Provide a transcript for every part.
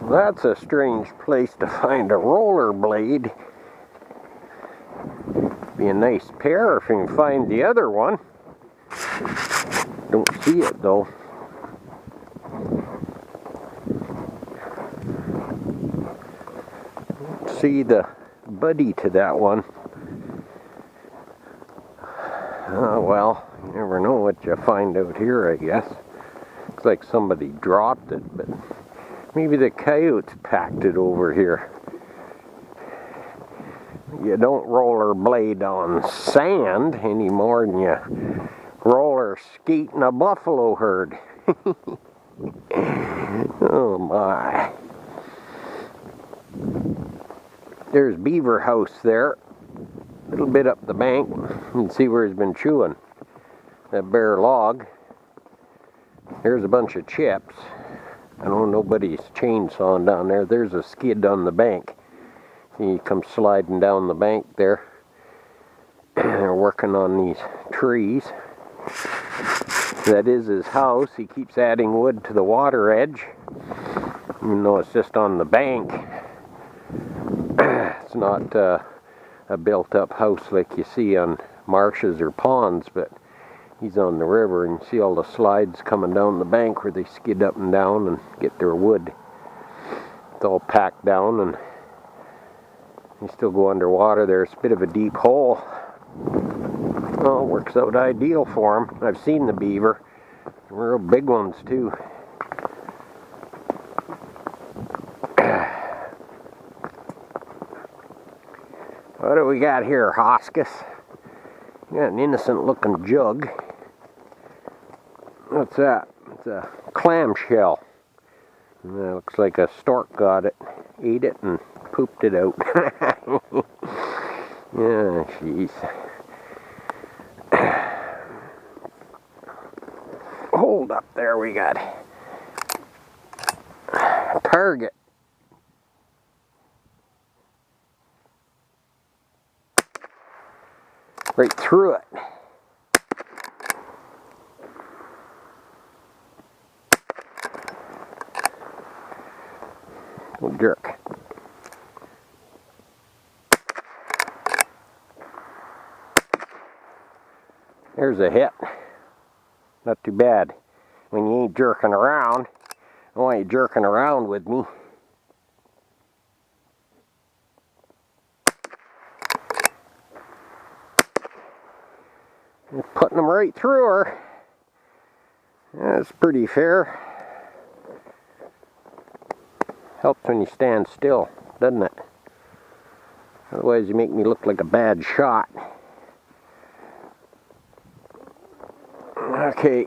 That's a strange place to find a rollerblade. Be a nice pair if you can find the other one. Don't see it though. Don't see the buddy to that one. Well, you never know what you find out here, I guess. Looks like somebody dropped it, but maybe the coyotes packed it over here. You don't rollerblade on sand any more than you roller skate in a buffalo herd. Oh my. There's Beaver House there. A little bit up the bank. You can see where he's been chewing that bare log. There's a bunch of chips. I don't know, nobody's chainsawing down there. There's a skid on the bank. He comes sliding down the bank there. They're working on these trees. That is his house. He keeps adding wood to the water edge, even though it's just on the bank. It's not a built-up house like you see on marshes or ponds, but he's on the river, and you see all the slides coming down the bank where they skid up and down and get their wood. It's all packed down, and you still go underwater. There's a bit of a deep hole. Well, it works out ideal for him. I've seen the beaver. Real big ones too. What do we got here, Hoskus? We got an innocent looking jug. What's that? It's a clamshell. And that looks like a stork got it, ate it, and pooped it out. Yeah, jeez. Hold up, there we got target. Right through it. Don't jerk. There's a hit. Not too bad. When you ain't jerking around. I want you jerking around with me. Just putting them right through her. That's pretty fair. Helps when you stand still, doesn't it? Otherwise you make me look like a bad shot. Okay.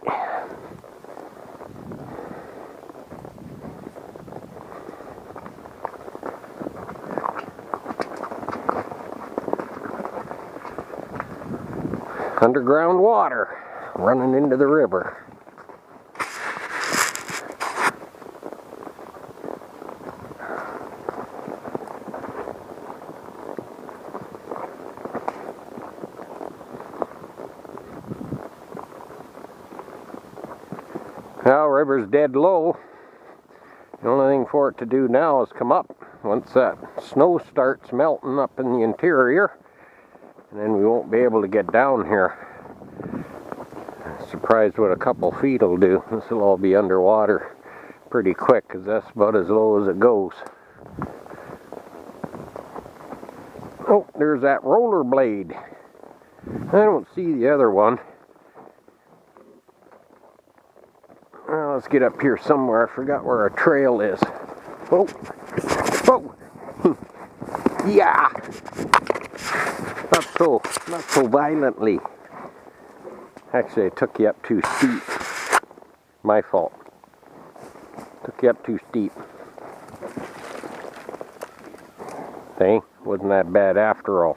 Underground water running into the river. Well, river's dead low. The only thing for it to do now is come up once that snow starts melting up in the interior. And then we won't be able to get down here. Surprised what a couple feet will do. This will all be underwater pretty quick, because that's about as low as it goes. Oh, there's that rollerblade. I don't see the other one. Well, let's get up here somewhere. I forgot where our trail is. Oh, oh, yeah. Not so violently. Actually, I took you up too steep. My fault. Took you up too steep. See? Wasn't that bad after all.